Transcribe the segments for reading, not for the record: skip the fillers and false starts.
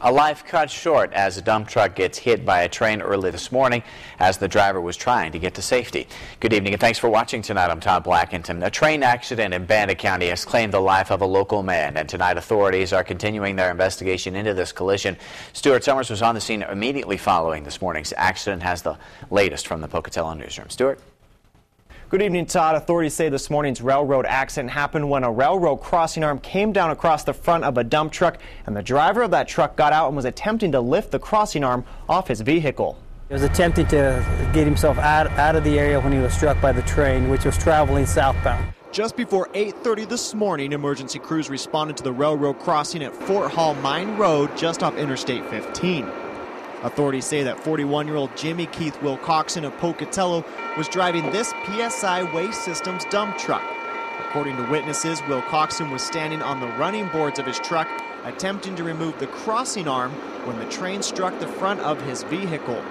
A life cut short as a dump truck gets hit by a train early this morning as the driver was trying to get to safety. Good evening and thanks for watching tonight. I'm Todd Blackington. A train accident in Bandit County has claimed the life of a local man, and tonight authorities are continuing their investigation into this collision. Stuart Summers was on the scene immediately following this morning's accident. Has the latest from the Pocatello newsroom. Stuart? Good evening, Todd. Authorities say this morning's railroad accident happened when a railroad crossing arm came down across the front of a dump truck, and the driver of that truck got out and was attempting to lift the crossing arm off his vehicle. He was attempting to get himself out of the area when he was struck by the train, which was traveling southbound. Just before 8:30 this morning, emergency crews responded to the railroad crossing at Fort Hall Mine Road just off Interstate 15. Authorities say that 41-year-old Jimmy Keith Wilcoxon of Pocatello was driving this PSI Waste Systems dump truck. According to witnesses, Wilcoxon was standing on the running boards of his truck attempting to remove the crossing arm when the train struck the front of his vehicle.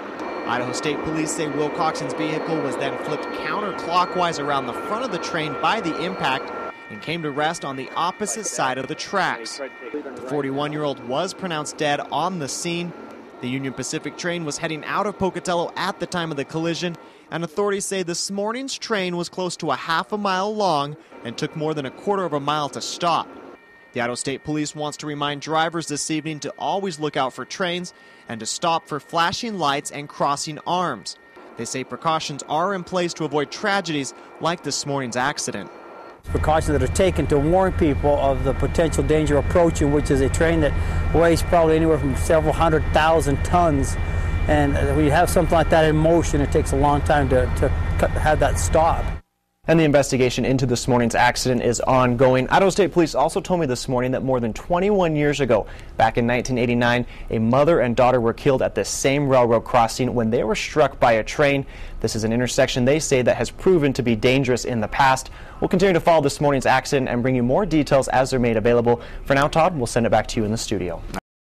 Idaho State Police say Wilcoxon's vehicle was then flipped counterclockwise around the front of the train by the impact and came to rest on the opposite side of the tracks. The 41-year-old was pronounced dead on the scene. The Union Pacific train was heading out of Pocatello at the time of the collision, and authorities say this morning's train was close to a half a mile long and took more than a quarter of a mile to stop. The Idaho State Police wants to remind drivers this evening to always look out for trains and to stop for flashing lights and crossing arms. They say precautions are in place to avoid tragedies like this morning's accident. Precautions that are taken to warn people of the potential danger approaching, which is a train that weighs probably anywhere from several 100,000 tons. And when you have something like that in motion, it takes a long time to have that stop. And the investigation into this morning's accident is ongoing. Idaho State Police also told me this morning that more than 21 years ago, back in 1989, a mother and daughter were killed at this same railroad crossing when they were struck by a train. This is an intersection they say that has proven to be dangerous in the past. We'll continue to follow this morning's accident and bring you more details as they're made available. For now, Todd, we'll send it back to you in the studio.